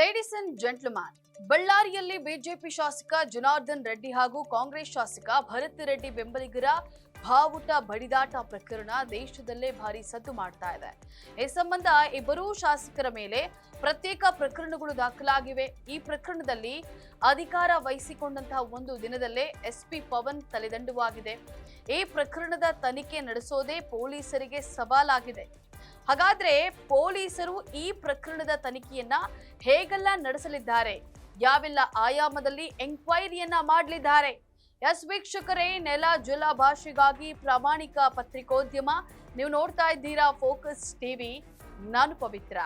Ladies and gentleman, ಬಳ್ಳಾರಿಯಲ್ಲಿ BJP ಶಾಸಕ ಜನಾರ್ದನ್ ರೆಡ್ಡಿ ಹಾಗೂ ಕಾಂಗ್ರೆಸ್ ಶಾಸಕ ಭರತ್ ರೆಡ್ಡಿ ಬೆಂಬಲಿಗರ ಬಾವುಟ ಬಡಿದಾಟ ಪ್ರಕರಣ ದೇಶದಲ್ಲೇ ಭಾರಿ ಸದ್ದು ಮಾಡ್ತಾ ಇದೆ. ಈ ಸಂಬಂಧ ಇಬ್ಬರೂ ಶಾಸಕರ ಮೇಲೆ ಪ್ರತ್ಯೇಕ ಪ್ರಕರಣಗಳು ದಾಖಲಾಗಿವೆ. ಈ ಪ್ರಕರಣದಲ್ಲಿ ಅಧಿಕಾರ ವಹಿಸಿಕೊಂಡಂತಹ ಒಂದು ದಿನದಲ್ಲೇ ಎಸ್ಪಿ ಪವನ್ ತಲೆದಂಡವಾಗಿದೆ. ಈ ಪ್ರಕರಣದ ತನಿಖೆ ನಡೆಸೋದೇ ಪೊಲೀಸರಿಗೆ ಸವಾಲಾಗಿದೆ. ಹಾಗಾದ್ರೆ ಪೊಲೀಸರು ಈ ಪ್ರಕರಣದ ತನಿಖೆಯನ್ನ ಹೇಗೆಲ್ಲ ನಡೆಸಲಿದ್ದಾರೆ, ಯಾವೆಲ್ಲ ಆಯಾಮದಲ್ಲಿ ಎಂಕ್ವೈರಿಯನ್ನ ಮಾಡಲಿದ್ದಾರೆ? ಎಸ್ ವೀಕ್ಷಕರೇ, ನೆಲ ಜಲ ಭಾಷೆಗಾಗಿ ಪ್ರಾಮಾಣಿಕ ಪತ್ರಿಕೋದ್ಯಮ. ನೀವು ನೋಡ್ತಾ ಇದ್ದೀರಾ ಫೋಕಸ್ ಟಿವಿ. ನಾನು ಪವಿತ್ರ.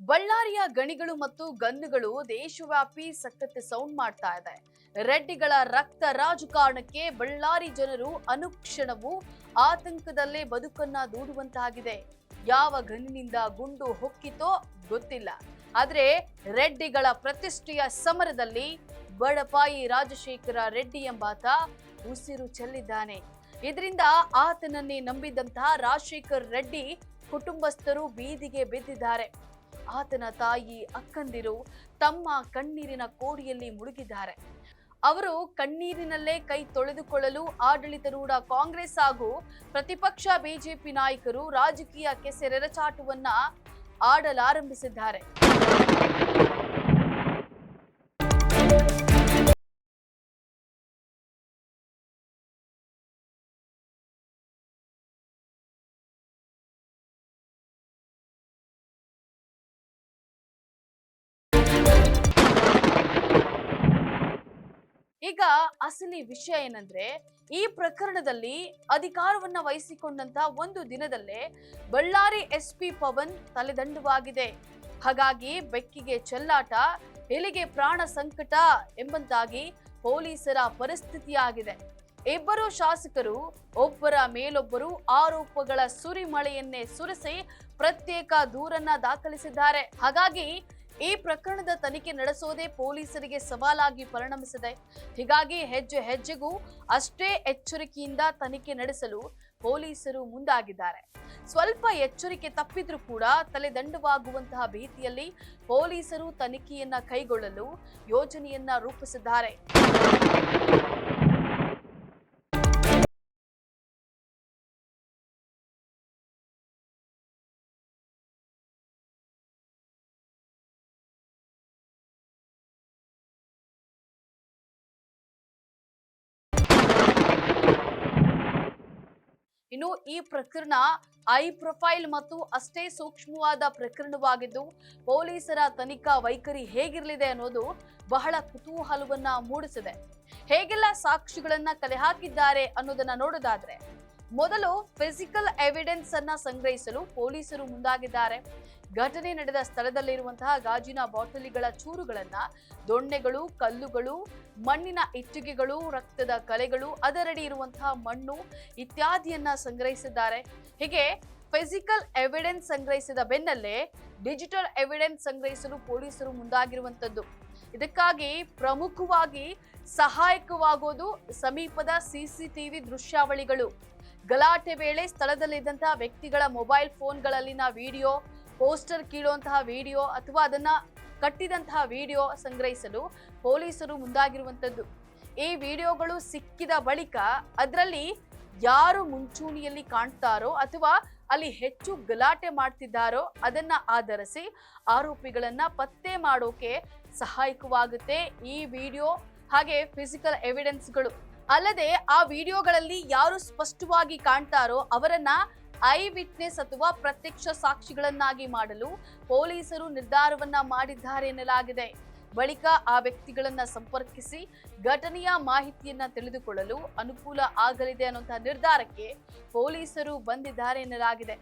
ಬಳ್ಳಾರಿಯ ಗಣಿಗಳು ಮತ್ತು ಗನ್ನುಗಳು ದೇಶವ್ಯಾಪಿ ಸಖತ್ ಸೌಂಡ್ ಮಾಡ್ತಾ ಇದೆ. ರೆಡ್ಡಿಗಳ ರಕ್ತ ರಾಜಕಾರಣಕ್ಕೆ ಬಳ್ಳಾರಿ ಜನರು ಅನುಕ್ಷಣವೂ ಆತಂಕದಲ್ಲೇ ಬದುಕನ್ನ ದೂಡುವಂತಾಗಿದೆ. ಯಾವ ಗನ್ನಿನಿಂದ ಗುಂಡು ಹೊಕ್ಕಿತೋ ಗೊತ್ತಿಲ್ಲ, ಆದ್ರೆ ರೆಡ್ಡಿಗಳ ಪ್ರತಿಷ್ಠೆಯ ಸಮರದಲ್ಲಿ ಬಡಪಾಯಿ ರಾಜಶೇಖರ ರೆಡ್ಡಿ ಎಂಬಾತ ಉಸಿರು ಚೆಲ್ಲಿದ್ದಾನೆ. ಇದರಿಂದ ಆತನನ್ನೇ ನಂಬಿದಂತಹ ರಾಜಶೇಖರ್ ರೆಡ್ಡಿ ಕುಟುಂಬಸ್ಥರು ಬೀದಿಗೆ ಬಿದ್ದಿದ್ದಾರೆ. ಆತನ ತಾಯಿ, ಅಕ್ಕಂದಿರು ತಮ್ಮ ಕಣ್ಣೀರಿನ ಕೋಡಿಯಲ್ಲಿ ಮುಳುಗಿದ್ದಾರೆ. ಅವರು ಕಣ್ಣೀರಿನಲ್ಲೇ ಕೈ ತೊಳೆದುಕೊಳ್ಳಲು ಆಡಳಿತಾರೂಢ ಕಾಂಗ್ರೆಸ್ ಹಾಗೂ ಪ್ರತಿಪಕ್ಷ ಬಿಜೆಪಿ ನಾಯಕರು ರಾಜಕೀಯ ಕೆಸರೆರಚಾಟವನ್ನ ಆಡಲಾರಂಭಿಸಿದ್ದಾರೆ. ಈಗ ಅಸಲಿ ವಿಷಯ ಏನಂದ್ರೆ, ಈ ಪ್ರಕರಣದಲ್ಲಿ ಅಧಿಕಾರವನ್ನ ವಹಿಸಿಕೊಂಡಂತ ಒಂದು ದಿನದಲ್ಲೇ ಬಳ್ಳಾರಿ ಎಸ್ಪಿ ಪವನ್ ತಲೆದಂಡವಾಗಿದೆ. ಹಾಗಾಗಿ ಬೆಕ್ಕಿಗೆ ಚೆಲ್ಲಾಟ, ಎಲಿಗೆ ಪ್ರಾಣ ಸಂಕಟ ಎಂಬಂತಾಗಿ ಪೊಲೀಸರ ಪರಿಸ್ಥಿತಿಯಾಗಿದೆ. ಇಬ್ಬರು ಶಾಸಕರು ಒಬ್ಬರ ಮೇಲೊಬ್ಬರು ಆರೋಪಗಳ ಸುರಿಮಳೆಯನ್ನೇ ಸುರಿಸಿ ಪ್ರತ್ಯೇಕ ದೂರನ್ನ ದಾಖಲಿಸಿದ್ದಾರೆ. ಹಾಗಾಗಿ ಈ ಪ್ರಕರಣದ ತನಿಖೆ ನಡೆಸೋದೇ ಪೊಲೀಸರಿಗೆ ಸವಾಲಾಗಿ ಪರಿಣಮಿಸಿದೆ. ಹೀಗಾಗಿ ಹೆಜ್ಜೆ ಹೆಜ್ಜೆಗೂ ಅಷ್ಟೇ ಎಚ್ಚರಿಕೆಯಿಂದ ತನಿಖೆ ನಡೆಸಲು ಪೊಲೀಸರು ಮುಂದಾಗಿದ್ದಾರೆ. ಸ್ವಲ್ಪ ಎಚ್ಚರಿಕೆ ತಪ್ಪಿದ್ರೂ ಕೂಡ ತಲೆದಂಡವಾಗುವಂತಹ ಭೀತಿಯಲ್ಲಿ ಪೊಲೀಸರು ತನಿಖೆಯನ್ನ ಕೈಗೊಳ್ಳಲು ಯೋಜನೆಯನ್ನ ರೂಪಿಸಿದ್ದಾರೆ. ಇನ್ನು ಈ ಪ್ರಕರಣ ಐ ಪ್ರೊಫೈಲ್ ಮತ್ತು ಅಷ್ಟೇ ಸೂಕ್ಷ್ಮವಾದ ಪ್ರಕರಣವಾಗಿದ್ದು, ಪೊಲೀಸರ ತನಿಖಾ ವೈಖರಿ ಹೇಗಿರಲಿದೆ ಅನ್ನೋದು ಬಹಳ ಕುತೂಹಲವನ್ನ ಮೂಡಿಸಿದೆ. ಹೇಗೆಲ್ಲ ಸಾಕ್ಷಿಗಳನ್ನ ಕಲೆ ಹಾಕಿದ್ದಾರೆ ಅನ್ನೋದನ್ನ ನೋಡೋದಾದ್ರೆ, ಮೊದಲು ಫಿಸಿಕಲ್ ಎವಿಡೆನ್ಸ್ ಅನ್ನ ಸಂಗ್ರಹಿಸಲು ಪೊಲೀಸರು ಮುಂದಾಗಿದ್ದಾರೆ. ಘಟನೆ ನಡೆದ ಸ್ಥಳದಲ್ಲಿರುವಂತಹ ಗಾಜಿನ ಬಾಟಲಿಗಳ ಚೂರುಗಳನ್ನ, ದೊಣ್ಣೆಗಳು, ಕಲ್ಲುಗಳು, ಮಣ್ಣಿನ ಇಟ್ಟಿಗೆಗಳು, ರಕ್ತದ ಕಲೆಗಳು, ಅದರಡಿ ಇರುವಂತಹ ಮಣ್ಣು ಇತ್ಯಾದಿಯನ್ನ ಸಂಗ್ರಹಿಸಿದ್ದಾರೆ. ಹೀಗೆ ಫಿಸಿಕಲ್ ಎವಿಡೆನ್ಸ್ ಸಂಗ್ರಹಿಸಿದ ಬೆನ್ನಲ್ಲೇ ಡಿಜಿಟಲ್ ಎವಿಡೆನ್ಸ್ ಸಂಗ್ರಹಿಸಲು ಪೊಲೀಸರು ಮುಂದಾಗಿರುವಂತದ್ದು. ಇದಕ್ಕಾಗಿ ಪ್ರಮುಖವಾಗಿ ಸಹಾಯಕವಾಗೋದು ಸಮೀಪದ ಸಿಸಿಟಿವಿ ದೃಶ್ಯಾವಳಿಗಳು. ಗಲಾಟೆ ವೇಳೆ ಸ್ಥಳದಲ್ಲಿದ್ದಂತಹ ವ್ಯಕ್ತಿಗಳ ಮೊಬೈಲ್ ಫೋನ್ಗಳಲ್ಲಿನ ವಿಡಿಯೋ, ಪೋಸ್ಟರ್ ಕೀಳುವಂತಹ ವಿಡಿಯೋ ಅಥವಾ ಅದನ್ನ ಕಟ್ಟಿದಂತಹ ವಿಡಿಯೋ ಸಂಗ್ರಹಿಸಲು ಪೊಲೀಸರು ಮುಂದಾಗಿರುವಂತದ್ದು. ಈ ವಿಡಿಯೋಗಳು ಸಿಕ್ಕಿದ ಬಳಿಕ ಅದರಲ್ಲಿ ಯಾರು ಮುಂಚೂಣಿಯಲ್ಲಿ ಕಾಣ್ತಾರೋ ಅಥವಾ ಅಲ್ಲಿ ಹೆಚ್ಚು ಗಲಾಟೆ ಮಾಡ್ತಿದ್ದಾರೋ ಅದನ್ನ ಆಧರಿಸಿ ಆರೋಪಿಗಳನ್ನ ಪತ್ತೆ ಮಾಡೋಕೆ ಸಹಾಯಕವಾಗುತ್ತೆ ಈ ವಿಡಿಯೋ ಹಾಗೆ ಫಿಸಿಕಲ್ ಎವಿಡೆನ್ಸ್ಗಳು. ಅಲ್ಲದೆ ಆ ವಿಡಿಯೋಗಳಲ್ಲಿ ಯಾರು ಸ್ಪಷ್ಟವಾಗಿ ಕಾಣ್ತಾರೋ ಅವರನ್ನ ಐ ವಿಟ್ನೆಸ್ ಅಥವಾ ಪ್ರತ್ಯಕ್ಷ ಸಾಕ್ಷಿಗಳನ್ನಾಗಿ ಮಾಡಲು ಪೊಲೀಸರು ನಿರ್ಧಾರವನ್ನ ಮಾಡಿದ್ದಾರೆ ಎನ್ನಲಾಗಿದೆ. ಬಳಿಕ ಆ ವ್ಯಕ್ತಿಗಳನ್ನ ಸಂಪರ್ಕಿಸಿ ಘಟನೆಯ ಮಾಹಿತಿಯನ್ನ ತಿಳಿದುಕೊಳ್ಳಲು ಅನುಕೂಲ ಆಗಲಿದೆ ಅನ್ನುವಂತಹ ನಿರ್ಧಾರಕ್ಕೆ ಪೊಲೀಸರು ಬಂದಿದ್ದಾರೆ ಎನ್ನಲಾಗಿದೆ.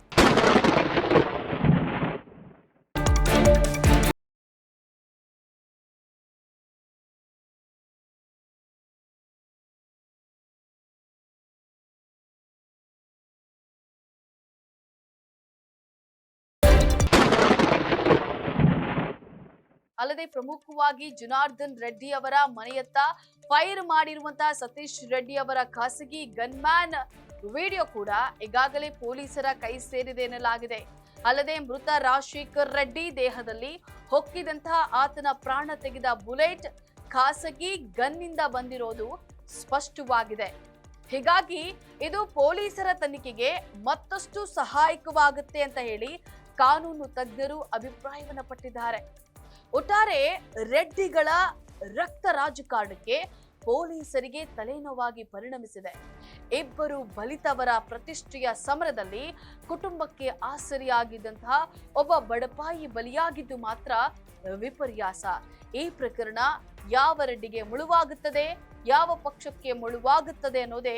ಅಲ್ಲದೆ ಪ್ರಮುಖವಾಗಿ ಜನಾರ್ದನ್ ರೆಡ್ಡಿ ಅವರ ಮನೆಯತ್ತ ಫೈರ್ ಮಾಡಿರುವಂತಹ ಸತೀಶ್ ರೆಡ್ಡಿ ಅವರ ಖಾಸಗಿ ಗನ್ಮ್ಯಾನ್ ವಿಡಿಯೋ ಕೂಡ ಈಗಾಗಲೇ ಪೊಲೀಸರ ಕೈ ಸೇರಿದೆ ಎನ್ನಲಾಗಿದೆ. ಅಲ್ಲದೆ ಮೃತ ರಾಜಶೇಖರ್ ರೆಡ್ಡಿ ದೇಹದಲ್ಲಿ ಹೊಕ್ಕಿದಂತಹ ಆತನ ಪ್ರಾಣ ತೆಗೆದ ಬುಲೆಟ್ ಖಾಸಗಿ ಗನ್ನಿಂದ ಬಂದಿರೋದು ಸ್ಪಷ್ಟವಾಗಿದೆ. ಹೀಗಾಗಿ ಇದು ಪೊಲೀಸರ ತನಿಖೆಗೆ ಮತ್ತಷ್ಟು ಸಹಾಯಕವಾಗುತ್ತೆ ಅಂತ ಹೇಳಿ ಕಾನೂನು ತಜ್ಞರು ಅಭಿಪ್ರಾಯವನ್ನ ಪಟ್ಟಿದ್ದಾರೆ. ಒಟ್ಟಾರೆ ರೆಡ್ಡಿಗಳ ರಕ್ತ ರಾಜಕಾರಣಕ್ಕೆ ಪೊಲೀಸರಿಗೆ ತಲೆನೋವಾಗಿ ಪರಿಣಮಿಸಿದೆ. ಇಬ್ಬರು ಬಲಿತವರ ಪ್ರತಿಷ್ಠೆಯ ಸಮರದಲ್ಲಿ ಕುಟುಂಬಕ್ಕೆ ಆಸರೆಯಾಗಿದ್ದಂತಹ ಒಬ್ಬ ಬಡಪಾಯಿ ಬಲಿಯಾಗಿದ್ದು ಮಾತ್ರ ವಿಪರ್ಯಾಸ. ಈ ಪ್ರಕರಣ ಯಾವ ರೆಡ್ಡಿಗೆ ಮುಳುವಾಗುತ್ತದೆ, ಯಾವ ಪಕ್ಷಕ್ಕೆ ಮುಳುವಾಗುತ್ತದೆ ಅನ್ನೋದೇ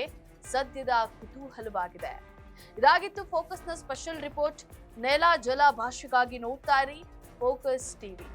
ಸದ್ಯದ ಕುತೂಹಲವಾಗಿದೆ. ಇದಾಗಿತ್ತು ಫೋಕಸ್ನ ಸ್ಪೆಷಲ್ ರಿಪೋರ್ಟ್. ನೆಲ ಜಲ ಭಾಷೆಗಾಗಿ ನೋಡ್ತಾ ಇರಿ ಫೋಕಸ್ ಟಿವಿ.